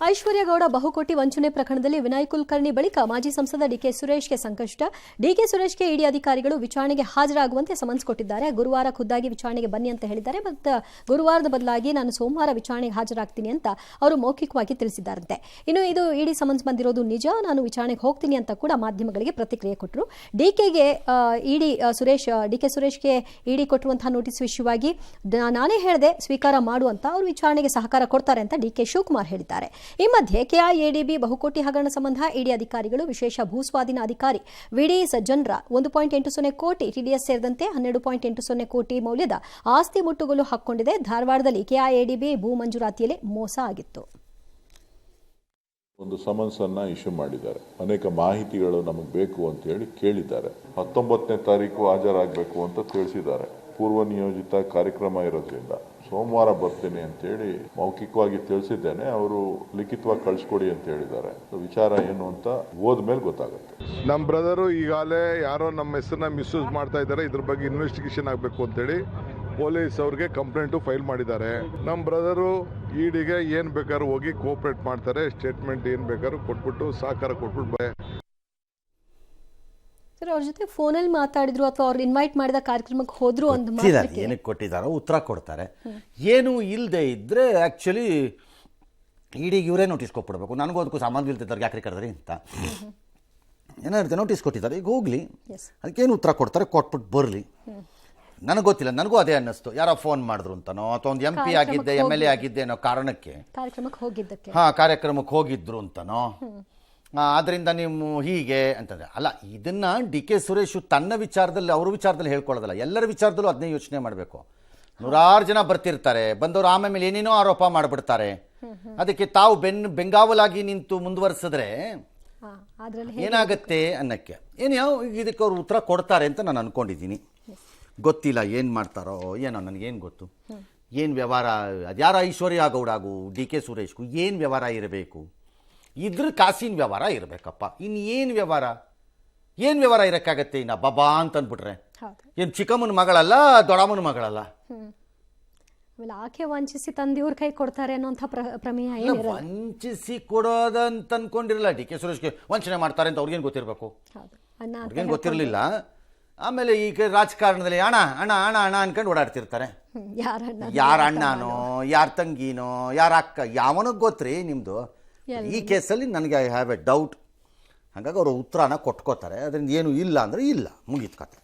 ಐಶ್ವರ್ಯ ಗೌಡ ಬಹುಕೋಟಿ ವಂಚನೆ ಪ್ರಕರಣದಲ್ಲಿ ವಿನಯ್ ಕುಲಕರ್ಣಿ ಬಳಿಕ ಮಾಜಿ ಸಂಸದ ಡಿಕೆ ಸುರೇಶ್ಗೆ ಸಂಕಷ್ಟ. ಡಿಕೆ ಸುರೇಶ್ಗೆ ಇಡಿ ಅಧಿಕಾರಿಗಳು ವಿಚಾರಣೆಗೆ ಹಾಜರಾಗುವಂತೆ ಸಮನ್ಸ್ ಕೊಟ್ಟಿದ್ದಾರೆ. ಗುರುವಾರ ಖುದ್ದಾಗಿ ವಿಚಾರಣೆಗೆ ಬನ್ನಿ ಅಂತ ಹೇಳಿದ್ದಾರೆ. ಮತ್ತು ಗುರುವಾರದ ಬದಲಾಗಿ ನಾನು ಸೋಮವಾರ ವಿಚಾರಣೆಗೆ ಹಾಜರಾಗ್ತೀನಿ ಅಂತ ಅವರು ಮೌಖಿಕವಾಗಿ ತಿಳಿಸಿದ್ದಾರಂತೆ. ಇನ್ನು ಇದು ಇಡಿ ಸಮನ್ಸ್ ಬಂದಿರೋದು ನಿಜ, ನಾನು ವಿಚಾರಣೆಗೆ ಹೋಗ್ತೀನಿ ಅಂತ ಕೂಡ ಮಾಧ್ಯಮಗಳಿಗೆ ಪ್ರತಿಕ್ರಿಯೆ ಕೊಟ್ಟರು. ಡಿಕೆ ಸುರೇಶ್ಗೆ ಇಡಿ ಕೊಟ್ಟಿರುವಂತಹ ನೋಟಿಸ್ ವಿಷಯವಾಗಿ ನಾನೇ ಹೇಳಿದೆ ಸ್ವೀಕಾರ ಮಾಡುವಂತ ಅವರು ವಿಚಾರಣೆಗೆ ಸಹಕಾರ ಕೊಡ್ತಾರೆ ಅಂತ ಡಿಕೆ ಶಿವಕುಮಾರ್ ಹೇಳಿದ್ದಾರೆ. ಈ ಮಧ್ಯೆ ಕೆಐಎಡಿಬಿ ಬಹುಕೋಟಿ ಹಗರಣ ಸಂಬಂಧ ಇಡಿ ಅಧಿಕಾರಿಗಳು ವಿಶೇಷ ಭೂಸ್ವಾಧೀನ ಅಧಿಕಾರಿ ವಿಡಿ ಸಜ್ಜನರ 1.80 ಕೋಟಿ, ಟಿಡಿಎಸ್ ಸೇರಿದಂತೆ 12.80 ಕೋಟಿ ಮೌಲ್ಯದ ಆಸ್ತಿ ಮುಟ್ಟುಗೋಲು ಹಾಕಿಕೊಂಡಿದೆ. ಧಾರವಾಡದಲ್ಲಿ ಕೆಐಎಡಿಬಿ ಭೂ ಮಂಜೂರಾತಿಯಲ್ಲಿ ಮೋಸ ಆಗಿತ್ತು. ಒಂದು ಸಮನ್ಸ್ ಅನ್ನ ಇಶ್ಯೂ ಮಾಡಿದ್ದಾರೆ. ಅನೇಕ ಮಾಹಿತಿಗಳು ನಮಗೆ ಬೇಕು ಅಂತ ಹೇಳಿ ಕೇಳಿದ್ದಾರೆ. 19ನೇ ತಾರೀಕು ಹಾಜರಾಗಬೇಕು ಅಂತ ತಿಳಿಸಿದ್ದಾರೆ. ಪೂರ್ವ ನಿಯೋಜಿತ ಕಾರ್ಯಕ್ರಮ ಇರೋದ್ರಿಂದ ಸೋಮವಾರ ಬರ್ತೀನಿ ಅಂತೇಳಿ ಮೌಖಿಕವಾಗಿ ತಿಳಿಸಿದ್ದೇನೆ. ಅವರು ಲಿಖಿತವಾಗಿ ಕಳಿಸ್ಕೊಡಿ ಅಂತ ಹೇಳಿದ್ದಾರೆ. ವಿಚಾರ ಏನು ಅಂತ ಹೋದ್ಮೇಲೆ ಗೊತ್ತಾಗುತ್ತೆ. ನಮ್ಮ ಬ್ರದರು ಈಗಾಗಲೇ ಯಾರೋ ನಮ್ಮ ಹೆಸರನ್ನ ಮಿಸ್ಯೂಸ್ ಮಾಡ್ತಾ ಇದ್ದಾರೆ, ಇದ್ರ ಬಗ್ಗೆ ಇನ್ವೆಸ್ಟಿಗೇಷನ್ ಆಗಬೇಕು ಅಂತೇಳಿ ಪೊಲೀಸ್ ಅವ್ರಿಗೆ ಕಂಪ್ಲೇಂಟು ಫೈಲ್ ಮಾಡಿದ್ದಾರೆ. ನಮ್ಮ ಬ್ರದರು ಇಡಿಗೆ ಏನು ಬೇಕಾದ್ರೂ ಹೋಗಿ ಕೋಆಪರೇಟ್ ಮಾಡ್ತಾರೆ. ಸ್ಟೇಟ್ಮೆಂಟ್ ಏನು ಬೇಕಾದ್ರೂ ಕೊಟ್ಬಿಟ್ಟು ಸಹಕಾರ ಕೊಟ್ಬಿಟ್ಟು ಸರ್ ಅವ್ರ ಜೊತೆ ಫೋನಲ್ಲಿ ಮಾತಾಡಿದ್ರು ಅಥವಾ ಅವ್ರು ಇನ್ವೈಟ್ ಮಾಡಿದ ಕಾರ್ಯಕ್ರಮಕ್ಕೆ ಹೋದ್ರು ಅಂತ ಏನಕ್ಕೆ ಕೊಟ್ಟಿದ್ದಾರೋ ಉತ್ತರ ಕೊಡ್ತಾರೆ. ಏನು ಇಲ್ಲದೆ ಇದ್ರೆ ಆ್ಯಕ್ಚುಲಿ ಇಡಿಗೆ ಇವರೇ ನೋಟಿಸ್ ಕೊಟ್ಬಿಡ್ಬೇಕು. ನನಗೂ ಅದಕ್ಕೂ ಸಂಬಂಧ ಇಲ್ತಿದ್ದಾರೆ, ಯಾಕ್ರಿ ಕರೆದ್ರಿ ಅಂತ ಏನಾಗುತ್ತೆ ನೋಟಿಸ್ ಕೊಟ್ಟಿದ್ದಾರೆ. ಈಗ ಹೋಗ್ಲಿ, ಅದಕ್ಕೇನು ಉತ್ತರ ಕೊಡ್ತಾರೆ ಕೊಟ್ಬಿಟ್ಟು ಬರಲಿ. ನನಗೆ ಗೊತ್ತಿಲ್ಲ, ನನಗೂ ಅದೇ ಅನ್ನಿಸ್ತು. ಯಾರೋ ಫೋನ್ ಮಾಡಿದ್ರು ಅಂತನೋ ಅಥವಾ ಒಂದು MP ಆಗಿದ್ದೆ MLA ಆಗಿದ್ದೆ ಅನ್ನೋ ಕಾರಣಕ್ಕೆ ಕಾರ್ಯಕ್ರಮಕ್ಕೆ ಹೋಗಿದ್ರು ಅಂತನೋ, ಆದ್ರಿಂದ ನೀವು ಹೀಗೆ ಅಂತಂದ್ರೆ ಅಲ್ಲ. ಇದನ್ನ ಡಿಕೆ ಸುರೇಶ್ ತನ್ನ ವಿಚಾರದಲ್ಲಿ ಅವ್ರ ವಿಚಾರದಲ್ಲಿ ಹೇಳ್ಕೊಳ್ಳೋದಲ್ಲ, ಎಲ್ಲರ ವಿಚಾರದಲ್ಲೂ ಅದನ್ನೇ ಯೋಚನೆ ಮಾಡಬೇಕು. 100 ಜನ ಬರ್ತಿರ್ತಾರೆ, ಬಂದವರು ಆಮೇಲೆ ಏನೇನೋ ಆರೋಪ ಮಾಡಿಬಿಡ್ತಾರೆ. ಅದಕ್ಕೆ ತಾವು ಬೆಂಗಾವಲಾಗಿ ನಿಂತು ಮುಂದುವರಿಸಿದ್ರೆ ಏನಾಗತ್ತೆ ಅನ್ನಕ್ಕೆ ಯಾವ ಇದಕ್ಕೆ ಅವ್ರು ಉತ್ತರ ಕೊಡ್ತಾರೆ ಅಂತ ನಾನು ಅನ್ಕೊಂಡಿದ್ದೀನಿ. ಗೊತ್ತಿಲ್ಲ ಏನು ಮಾಡ್ತಾರೋ ಏನೋ, ನನಗೇನು ಗೊತ್ತು. ಏನು ವ್ಯವಹಾರ ಅದ್ಯಾರ ಐಶ್ವರ್ಯ ಗೌಡಾಗೂ ಡಿಕೆ ಸುರೇಶ್ಗೂ ಏನು ವ್ಯವಹಾರ ಇರಬೇಕು? ಇದ್ರ ಕಾಸಿನ ವ್ಯವಹಾರ ಇರಬೇಕಪ್ಪ. ಇನ್ನು ಏನು ವ್ಯವಹಾರ ಇರೋಕ್ಕಾಗತ್ತೆ? ಇನ್ನು ಬಾಬಾ ಅಂತ ಅಂದ್ಬಿಟ್ರೆ ಏನು ಚಿಕ್ಕಮ್ಮನ ಮಗಳಲ್ಲ, ದೊಡ್ಡಮ್ಮನ ಮಗಳಲ್ಲ. ಆಕೆ ವಂಚಿಸಿ ತಂದಿವ್ರ ಕೈ ಕೊಡ್ತಾರೆ ಅನ್ನೋಂಥ ಪ್ರಮೇಯ ವಂಚಿಸಿ ಕೊಡೋದಂತ ಅನ್ಕೊಂಡಿರಲ್ಲ. ಡಿಕೆ ಸುರೇಶ್ಗೆ ವಂಚನೆ ಮಾಡ್ತಾರೆ ಅಂತ ಅವ್ರಿಗೇನು ಗೊತ್ತಿರಬೇಕು? ಅವ್ರಿಗೇನು ಗೊತ್ತಿರಲಿಲ್ಲ. ಆಮೇಲೆ ಈಗ ರಾಜಕಾರಣದಲ್ಲಿ ಅಣ್ಣ ಅಣ್ಣ ಅಣ್ಣ ಅಣ್ಣ ಅನ್ಕೊಂಡು ಓಡಾಡ್ತಿರ್ತಾರೆ. ಯಾರ ಅಣ್ಣನೋ, ಯಾರ ತಂಗಿನೋ, ಯಾರ ಅಕ್ಕ, ಯಾವನಿಗೆ ಗೊತ್ತ್ರಿ ನಿಮ್ಮದು? ಈ ಕೇಸಲ್ಲಿ ನನಗೆ ಐ ಹ್ಯಾವ್ ಎ ಡೌಟ್. ಹಾಗಾಗಿ ಅವರು ಉತ್ತರನ ಕೊಟ್ಕೋತಾರೆ. ಅದರಿಂದ ಏನು ಇಲ್ಲ ಅಂದರೆ ಇಲ್ಲ, ಮುಗೀತು ಕತೆ.